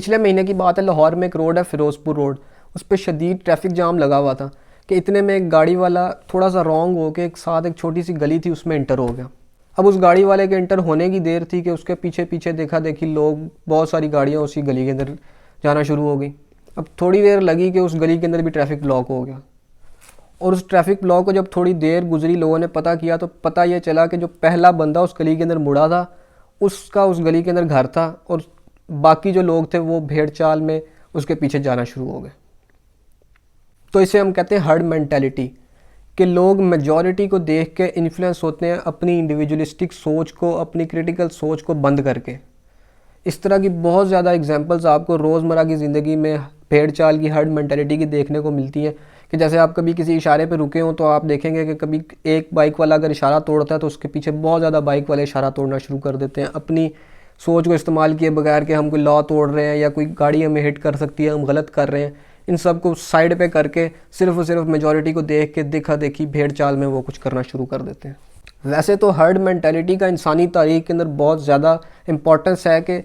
पिछले महीने की बात है, लाहौर में एक रोड है फ़िरोज़पुर रोड, उस पर शदीद ट्रैफिक जाम लगा हुआ था कि इतने में एक गाड़ी वाला थोड़ा सा रॉन्ग हो के एक साथ एक छोटी सी गली थी उसमें इंटर हो गया। अब उस गाड़ी वाले के इंटर होने की देर थी कि उसके पीछे पीछे देखा देखी लोग, बहुत सारी गाड़ियाँ उसी गली के अंदर जाना शुरू हो गई। अब थोड़ी देर लगी कि उस गली के अंदर भी ट्रैफिक ब्लॉक हो गया, और उस ट्रैफिक ब्लॉक को जब थोड़ी देर गुजरी, लोगों ने पता किया तो पता ये चला कि जो पहला बंदा उस गली के अंदर मुड़ा था उसका उस गली के अंदर घर था, और बाकी जो लोग थे वो भेड़ चाल में उसके पीछे जाना शुरू हो गए। तो इसे हम कहते हैं हर्ड मेंटालिटी, कि लोग मेजॉरिटी को देख के इन्फ्लुएंस होते हैं अपनी इंडिविजुअलिस्टिक सोच को, अपनी क्रिटिकल सोच को बंद करके। इस तरह की बहुत ज़्यादा एग्जांपल्स आपको रोज़मर्रा की ज़िंदगी में भेड़ चाल की हर्ड मेंटालिटी की देखने को मिलती हैं। कि जैसे आप कभी किसी इशारे पे रुके हों तो आप देखेंगे कि कभी एक बाइक वाला अगर इशारा तोड़ता है तो उसके पीछे बहुत ज़्यादा बाइक वाले इशारा तोड़ना शुरू कर देते हैं, अपनी सोच को इस्तेमाल किए बगैर कि हम कोई लॉ तोड़ रहे हैं या कोई गाड़ी हमें हिट कर सकती है, हम गलत कर रहे हैं। इन सब को साइड पे करके सिर्फ और सिर्फ मेजॉरिटी को देख के देखा देखी भेड़ चाल में वो कुछ करना शुरू कर देते हैं। वैसे तो हर्ड मेंटालिटी का इंसानी तारीख के अंदर बहुत ज़्यादा इंपॉर्टेंस है कि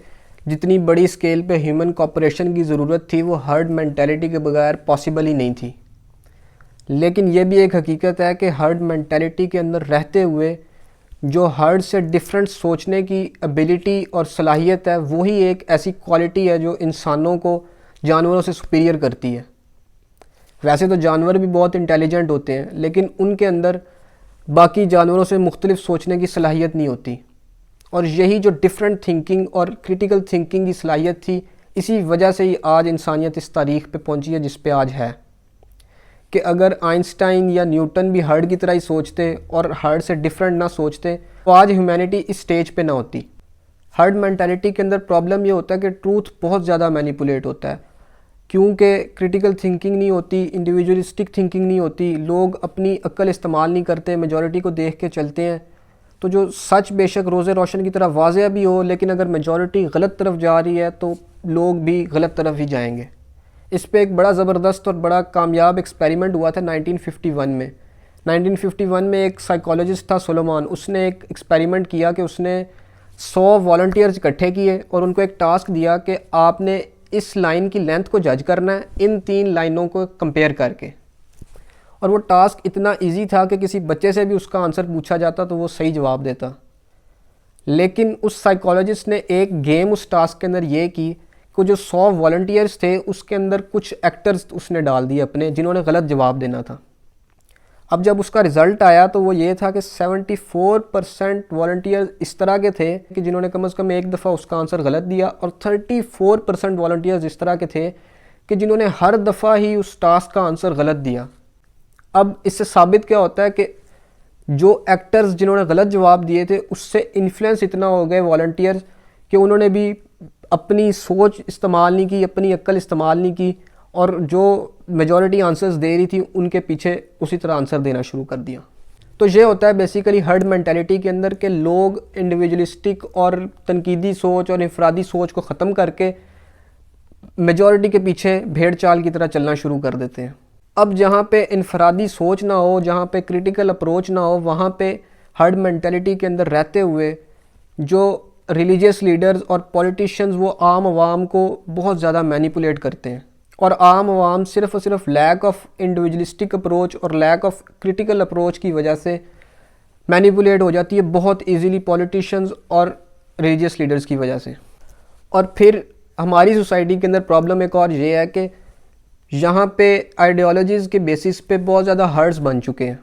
जितनी बड़ी स्केल पे ह्यूमन कॉपरेशन की ज़रूरत थी वो हर्ड मेंटालिटी के बगैर पॉसिबल ही नहीं थी। लेकिन ये भी एक हकीकत है कि हर्ड मेंटालिटी के अंदर रहते हुए जो हर्ड से डिफरेंट सोचने की एबिलिटी और सलाहियत है, वही एक ऐसी क्वालिटी है जो इंसानों को जानवरों से सुपीरियर करती है। वैसे तो जानवर भी बहुत इंटेलिजेंट होते हैं, लेकिन उनके अंदर बाकी जानवरों से मुख्तलिफ सोचने की सलाहियत नहीं होती, और यही जो डिफरेंट थिंकिंग और क्रिटिकल थिंकिंग की सलाहियत थी, इसी वजह से ही आज इंसानियत इस तारीख पे पहुंची है जिस पे आज है। कि अगर आइंस्टाइन या न्यूटन भी हर्ड की तरह ही सोचते और हर्ड से डिफरेंट ना सोचते तो आज ह्यूमैनिटी इस स्टेज पे ना होती। हर्ड मेंटालिटी के अंदर प्रॉब्लम ये होता है कि ट्रूथ बहुत ज़्यादा मैनिपुलेट होता है, क्योंकि क्रिटिकल थिंकिंग नहीं होती, इंडिविजुअलिस्टिक थिंकिंग नहीं होती, लोग अपनी अक्ल इस्तेमाल नहीं करते, मेजॉरिटी को देख के चलते हैं। तो जो सच बेशक रोज़े रोशन की तरह वाज़ेह भी हो, लेकिन अगर मेजॉरिटी गलत तरफ जा रही है तो लोग भी गलत तरफ ही जाएंगे। इस पे एक बड़ा ज़बरदस्त और बड़ा कामयाब एक्सपेरिमेंट हुआ था 1951 में। 1951 में एक साइकोलॉजिस्ट था सोलोमन, उसने एक एक्सपेरिमेंट किया कि उसने 100 वॉलंटियर्स इकट्ठे किए और उनको एक टास्क दिया कि आपने इस लाइन की लेंथ को जज करना है इन 3 लाइनों को कंपेयर करके। और वो टास्क इतना इजी था कि किसी बच्चे से भी उसका आंसर पूछा जाता तो वो सही जवाब देता। लेकिन उस साइकोलॉजिस्ट ने एक गेम उस टास्क के अंदर ये की कि जो 100 वॉलंटियर्स थे उसके अंदर कुछ एक्टर्स उसने डाल दिए अपने, जिन्होंने गलत जवाब देना था। अब जब उसका रिज़ल्ट आया तो वो ये था कि 74% वॉलंटियर्स इस तरह के थे कि जिन्होंने कम से कम एक दफ़ा उसका आंसर गलत दिया, और 34% वॉलंटियर्स इस तरह के थे कि जिन्होंने हर दफ़ा ही उस टास्क का आंसर गलत दिया। अब इससे साबित क्या होता है कि जो एक्टर्स जिन्होंने गलत जवाब दिए थे उससे इन्फ्लुएंस इतना हो गए वॉलंटियर्स कि उन्होंने भी अपनी सोच इस्तेमाल नहीं की, अपनी अक्ल इस्तेमाल नहीं की, और जो मेजॉरिटी आंसर्स दे रही थी उनके पीछे उसी तरह आंसर देना शुरू कर दिया। तो ये होता है बेसिकली हर्ड मेंटालिटी के अंदर कि लोग इंडिविजुअलिस्टिक और तनकीदी सोच और इंफरादी सोच को ख़त्म करके मेजॉरिटी के पीछे भेड़ चाल की तरह चलना शुरू कर देते हैं। अब जहाँ पे इंफरादी सोच ना हो, जहाँ पे क्रिटिकल अप्रोच ना हो, वहाँ पे हर्ड मेंटालिटी के अंदर रहते हुए जो रिलीजियस लीडर्स और पॉलिटिशियंस वो आम आवाम को बहुत ज़्यादा मैनिपुलेट करते हैं, और आम आवाम सिर्फ़ और सिर्फ लैक ऑफ इंडिविजुअलिस्टिक अप्रोच और लैक ऑफ क्रिटिकल अप्रोच की वजह से मैनिपुलेट हो जाती है बहुत इजीली पॉलिटिशियंस और रिलीजियस लीडर्स की वजह से। और फिर हमारी सोसाइटी के अंदर प्रॉब्लम एक और ये है कि यहाँ पे आइडियोलॉजीज़ के बेसिस पे बहुत ज़्यादा हर्ड्स बन चुके हैं,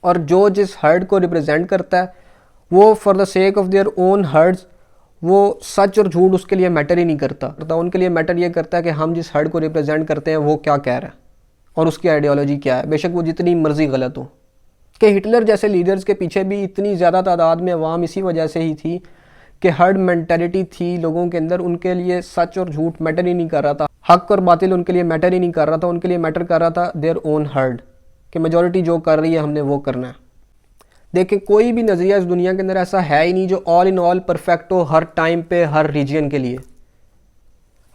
और जो जिस हर्ड को रिप्रेजेंट करता है वो for the sake of their own hertz, वो सच और झूठ उसके लिए मैटर ही नहीं करता। उनके लिए मैटर ये करता है कि हम जिस हर्ड को रिप्रेजेंट करते हैं वो क्या कह रहा है और उसकी आइडियोलॉजी क्या है, बेशक वो जितनी मर्जी गलत हो। कि हिटलर जैसे लीडर्स के पीछे भी इतनी ज़्यादा तादाद में अवाम इसी वजह से ही थी कि हर्ड मेंटालिटी थी लोगों के अंदर, उनके लिए सच और झूठ मैटर ही नहीं कर रहा था, हक और बातिल उनके लिए मैटर ही नहीं कर रहा था, उनके लिए मैटर कर रहा था देयर ओन हर्ड, कि मेजॉरिटी जो कर रही है हमने वो करना है। देखें, कोई भी नज़रिया इस दुनिया के अंदर ऐसा है ही नहीं जो ऑल इन ऑल परफेक्ट हो हर टाइम पे हर रीजन के लिए।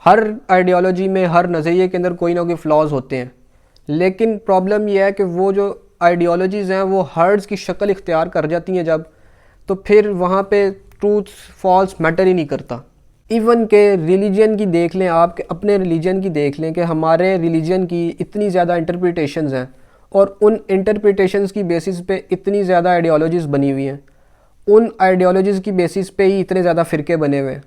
हर आइडियोलॉजी में, हर नज़रिए के अंदर कोई ना कोई फ्लॉज होते हैं, लेकिन प्रॉब्लम यह है कि वो जो आइडियोलॉजीज़ हैं वो हर्ड्स की शक्ल इख्तियार कर जाती हैं जब, तो फिर वहाँ पे ट्रूथ फॉल्स मैटर ही नहीं करता। इवन के रिलीजन की देख लें, आप अपने रिलीजन की देख लें कि हमारे रिलीजन की इतनी ज़्यादा इंटरप्रिटेशंस हैं और उन इंटरप्रिटेशंस की बेसिस पे इतनी ज़्यादा आइडियोलॉजीज़ बनी हुई हैं, उन आइडियोलॉजीज़ की बेसिस पे ही इतने ज़्यादा फ़िरके बने हुए हैं।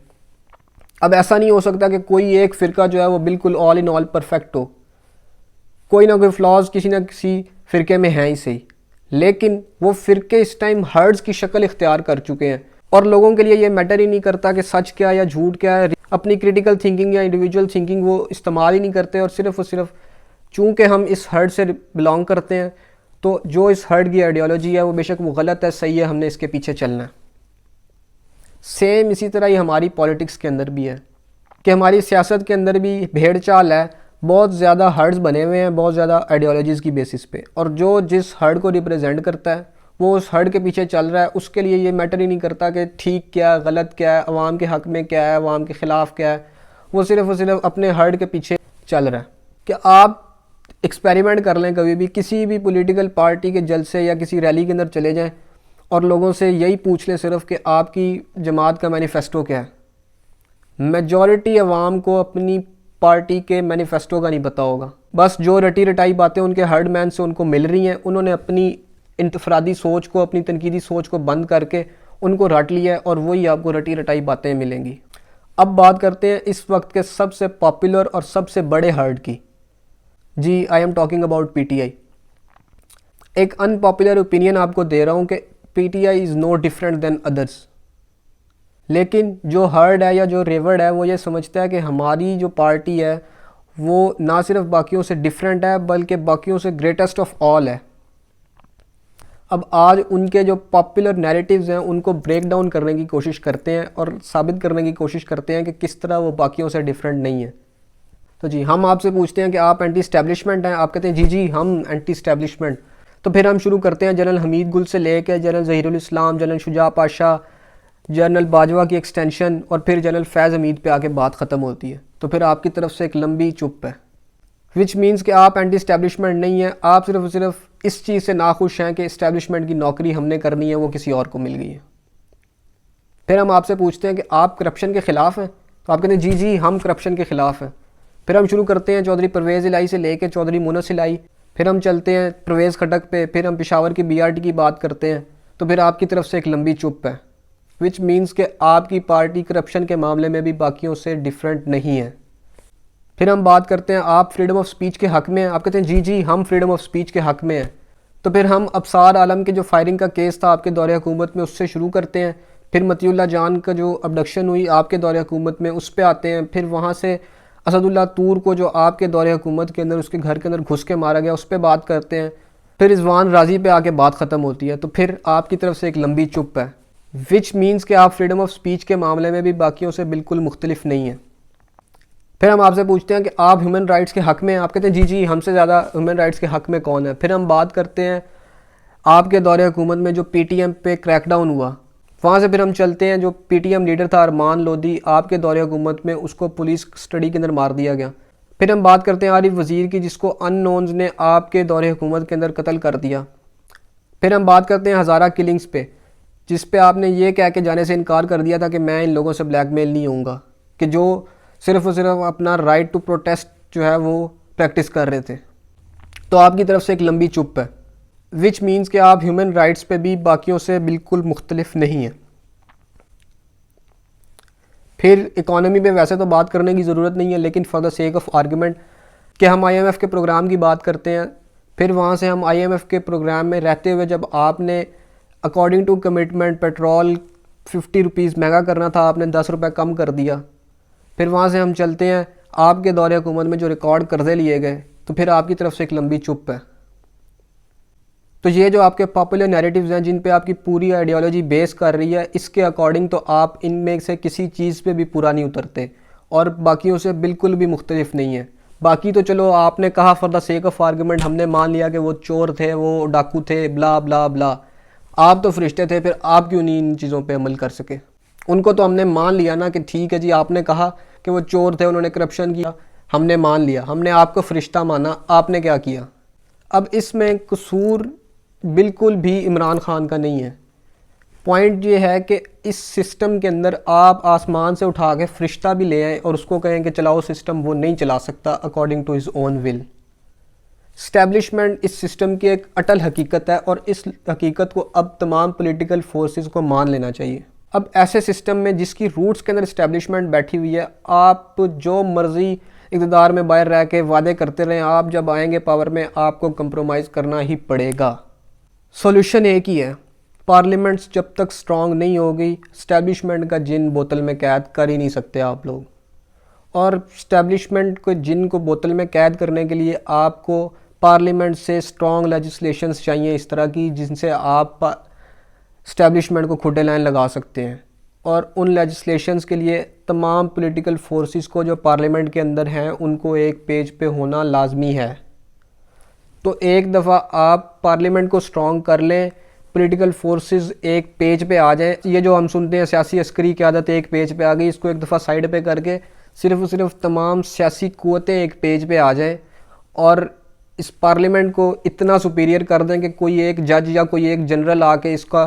अब ऐसा नहीं हो सकता कि कोई एक फ़िरका जो है वो बिल्कुल ऑल इन ऑल परफेक्ट हो, कोई ना कोई फ्लॉज किसी ना किसी फ़िरके में हैं ही सही, लेकिन वो फ़िरके इस टाइम हर्ड्स की शक्ल इख्तियार कर चुके हैं और लोगों के लिए ये मैटर ही नहीं करता कि सच क्या या झूठ क्या है। अपनी क्रिटिकल थिंकिंग या इंडिविजुअल थिंकिंग वो इस्तेमाल ही नहीं करते और सिर्फ चूँकि हम इस हर्ड से बिलोंग करते हैं तो जो इस हर्ड की आइडियोलॉजी है वो बेशक वो गलत है, सही है, हमने इसके पीछे चलना है। सेम इसी तरह ही हमारी पॉलिटिक्स के अंदर भी है कि हमारी सियासत के अंदर भी भेड़ चाल है, बहुत ज़्यादा हर्ड्स बने हुए हैं बहुत ज़्यादा आइडियोलॉजीज़ की बेसिस पे, और जो जिस हर्ड को रिप्रेजेंट करता है वो उस हर्ड के पीछे चल रहा है। उसके लिए ये मैटर ही नहीं करता कि ठीक क्या है, गलत क्या है, अवाम के हक़ में क्या है, अवाम के ख़िलाफ़ क्या है, वो सिर्फ अपने हर्ड के पीछे चल रहा है। कि आप एक्सपेरिमेंट कर लें, कभी भी किसी भी पॉलिटिकल पार्टी के जलसे या किसी रैली के अंदर चले जाएं और लोगों से यही पूछ लें सिर्फ कि आपकी जमात का मैनिफेस्टो क्या है, मेजॉरिटी अवाम को अपनी पार्टी के मैनिफेस्टो का नहीं पता होगा। बस जो रटी रटाई बातें उनके हर्ड मैन से उनको मिल रही हैं, उन्होंने अपनी इंतफरादी सोच को, अपनी तनकीदी सोच को बंद करके उनको रट लिया है और वही आपको रटी रटाई बातें मिलेंगी। अब बात करते हैं इस वक्त के सबसे पॉपुलर और सबसे बड़े हर्ड की। जी, I am talking about PTI. एक अनपॉपुलर ओपिनियन आपको दे रहा हूँ कि PTI is no different than others, लेकिन जो हर्ड है या जो रेवर्ड है वो ये समझता है कि हमारी जो पार्टी है वो ना सिर्फ बाकियों से डिफरेंट है बल्कि बाकियों से ग्रेटेस्ट ऑफ ऑल है। अब आज उनके जो पॉपुलर नैरेटिव्स हैं उनको ब्रेक डाउन करने की कोशिश करते हैं और साबित करने की कोशिश करते हैं कि किस तरह वो बाकियों से डिफरेंट नहीं है। तो जी, हम आपसे पूछते हैं कि आप एंटी स्टैब्लिशमेंट हैं, आप कहते हैं जी जी हम एंटी स्टैब्लिशमेंट। तो फिर हम शुरू करते हैं जनरल हमीद गुल से लेकर जनरल ज़हीरुल इस्लाम, जनरल शुजा पाशा, जनरल बाजवा की एक्सटेंशन और फिर जनरल फैज़ हमीद पे आके बात ख़त्म होती है। तो फिर आपकी तरफ से एक लंबी चुप है, विच मीन्स कि आप एंटी इस्टेब्लिशमेंट नहीं है, आप सिर्फ इस चीज़ से नाखुश हैं कि इस्टेब्लिशमेंट की नौकरी हमने करनी है वो किसी और को मिल गई है। फिर हम आपसे पूछते हैं कि आप करप्शन के ख़िलाफ़ हैं, तो आप कहते हैं जी जी हम करप्शन के ख़िलाफ़ हैं। फिर हम शुरू करते हैं चौधरी परवेज़ इलाही से लेकर चौधरी मुनस इलाही, फिर हम चलते हैं परवेज़ खटक पे, फिर हम पेशावर की बीआरटी की बात करते हैं। तो फिर आपकी तरफ से एक लंबी चुप है, विच मीन्स कि आपकी पार्टी करप्शन के मामले में भी बाकियों से डिफरेंट नहीं है। फिर हम बात करते हैं आप फ्रीडम ऑफ स्पीच के हक़ में हैं, आप कहते हैं जी जी हम फ्रीडम ऑफ स्पीच के हक़ में हैं। तो फिर हम अबसार आलम के जो फायरिंग का केस था आपके दौरे हुकूमत में उससे शुरू करते हैं, फिर मतीउल्लाह जान का जो अबडक्शन हुई आपके दौरे हुकूमत में उस पर आते हैं, फिर वहाँ से असदुल्ला तूर को जो आपके दौरे हुकूमत के अंदर उसके घर के अंदर घुस के मारा गया उस पर बात करते हैं, फिर रिजवान राजी पे आके बात ख़त्म होती है। तो फिर आपकी तरफ से एक लंबी चुप है, विच मीन्स कि आप फ्रीडम ऑफ स्पीच के मामले में भी बाकियों से बिल्कुल मुख्तलिफ नहीं है। फिर हम आपसे पूछते हैं कि आप ह्यूमन राइट्स के हक़ में हैं, आप कहते हैं जी जी हमसे ज़्यादा ह्यूमन राइट्स के हक़ में कौन है। फिर हम बात करते हैं आपके दौरे हुकूमत में जो पीटीएम पे क्रैकडाउन हुआ, वहाँ से फिर हम चलते हैं जो पीटीएम लीडर था अरमान लोधी, आपके दौरे हुकूमत में उसको पुलिस कस्टडी के अंदर मार दिया गया। फिर हम बात करते हैं आरिफ वज़ीर की जिसको अननोन्स ने आपके दौरे हुकूमत के अंदर कत्ल कर दिया। फिर हम बात करते हैं हज़ारा किलिंग्स पे, जिस पे आपने ये कह के जाने से इनकार कर दिया था कि मैं इन लोगों से ब्लैकमेल नहीं होऊंगा, कि जो सिर्फ और सिर्फ अपना राइट टू प्रोटेस्ट जो है वो प्रैक्टिस कर रहे थे। तो आपकी तरफ से एक लंबी चुप है, विच मीन्स कि आप ह्यूमन राइट्स पे भी बाकियों से बिल्कुल मुख्तलिफ नहीं हैं। फिर इकॉनमी पे वैसे तो बात करने की ज़रूरत नहीं है, लेकिन for the sake of argument कि हम IMF के प्रोग्राम की बात करते हैं, फिर वहाँ से हम IMF के प्रोग्राम में रहते हुए जब आपने according to commitment petrol 50 rupees महंगा करना था, आपने 10 रुपये कम कर दिया। फिर वहाँ से हम चलते हैं आपके दौरे हुकूमत में जो रिकॉर्ड कर्जे लिए गए, तो फिर आपकी तरफ से एक लंबी चुप है। तो ये जो आपके पॉपुलर नैरेटिव्स हैं जिन पे आपकी पूरी आइडियोलॉजी बेस कर रही है, इसके अकॉर्डिंग तो आप इनमें से किसी चीज़ पे भी पूरा नहीं उतरते और बाकियों से बिल्कुल भी मुख्तलिफ नहीं है। बाकी तो चलो आपने कहा for the sake of argument हमने मान लिया कि वो चोर थे, वो डाकू थे, ब्ला ब्ला ब्ला, आप तो फरिश्ते थे, फिर आप क्यों नहीं इन चीज़ों पे अमल कर सके। उनको तो हमने मान लिया ना कि ठीक है जी आपने कहा कि वो चोर थे, उन्होंने करप्शन किया, हमने मान लिया, हमने आपको फरिश्ता माना, आपने क्या किया। अब इसमें कसूर बिल्कुल भी इमरान खान का नहीं है। पॉइंट ये है कि इस सिस्टम के अंदर आप आसमान से उठा के फरिश्ता भी ले आए और उसको कहें कि चलाओ सिस्टम, वो नहीं चला सकता according to his own will. Establishment इस सिस्टम की एक अटल हकीकत है और इस हकीकत को अब तमाम पॉलिटिकल फोर्सेस को मान लेना चाहिए। अब ऐसे सिस्टम में जिसकी रूट्स के अंदर इस्टेब्लिशमेंट बैठी हुई है, आप जो मर्ज़ी इक़्तिदार में बाहर रह के वादे करते रहें, आप जब आएंगे पावर में आपको कंप्रोमाइज़ करना ही पड़ेगा। सॉल्यूशन एक ही है, पार्लियामेंट्स जब तक स्ट्रॉन्ग नहीं होगी, इस्टेब्लिशमेंट का जिन बोतल में कैद कर ही नहीं सकते आप लोग। और इस्टेब्लिशमेंट को जिन को बोतल में कैद करने के लिए आपको पार्लियामेंट से स्ट्रॉन्ग लेजिस्लेशंस चाहिए इस तरह की, जिनसे आप इस्टेब्लिशमेंट को खुटे लाइन लगा सकते हैं। और उन लेजिस्लेशंस के लिए तमाम पॉलिटिकल फोर्सेस को जो पार्लियामेंट के अंदर हैं उनको एक पेज पे होना लाजमी है। तो एक दफ़ा आप पार्लियामेंट को स्ट्रॉन्ग कर लें, पॉलिटिकल फोर्सेस एक पेज पे आ जाएं। ये जो हम सुनते हैं सियासी अस्करी की आदत एक पेज पे आ गई, इसको एक दफ़ा साइड पे करके सिर्फ तमाम सियासी क़ुव्वतें एक पेज पे आ जाएं और इस पार्लियामेंट को इतना सुपीरियर कर दें कि कोई एक जज या कोई एक जनरल आके इसका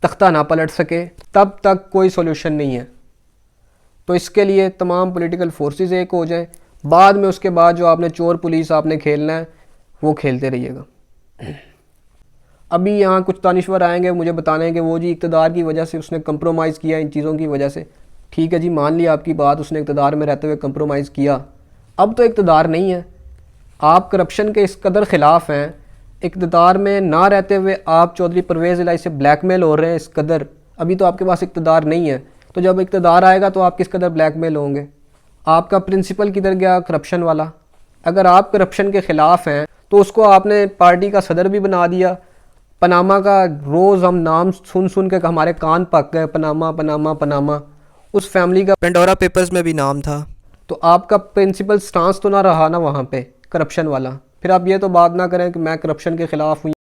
तख्ता ना पलट सके, तब तक कोई सोल्यूशन नहीं है। तो इसके लिए तमाम पॉलिटिकल फोर्सेस एक हो जाएं। बाद में उसके बाद जो आपने चोर पुलिस आपने खेलना है वो खेलते रहिएगा। अभी यहाँ कुछ दानिश्वर आएंगे मुझे बताने कि वो जी इक़्तिदार की वजह से उसने कंप्रोमाइज़ किया इन चीज़ों की वजह से। ठीक है जी, मान लिया आपकी बात, उसने इक़्तिदार में रहते हुए कंप्रोमाइज़ किया। अब तो इक़्तिदार नहीं है, आप करप्शन के इस कदर ख़िलाफ़ हैं, इक़्तिदार में ना रहते हुए आप चौधरी परवेज़ इलाही से ब्लैकमेल हो रहे हैं इस कदर। अभी तो आपके पास इक़्तिदार नहीं है, तो जब इक़्तिदार आएगा तो आप किस कदर ब्लैकमेल होंगे। आपका प्रिंसिपल किधर गया करप्शन वाला। अगर आप करप्शन के ख़िलाफ़ हैं तो उसको आपने पार्टी का सदर भी बना दिया। पनामा का रोज़ हम नाम सुन सुन के हमारे कान पक गए, पनामा पनामा पनामा। उस फैमिली का पेंडोरा पेपर्स में भी नाम था। तो आपका प्रिंसिपल स्टांस तो ना रहा ना वहाँ पे करप्शन वाला। फिर आप ये तो बात ना करें कि मैं करप्शन के ख़िलाफ़ हूँ।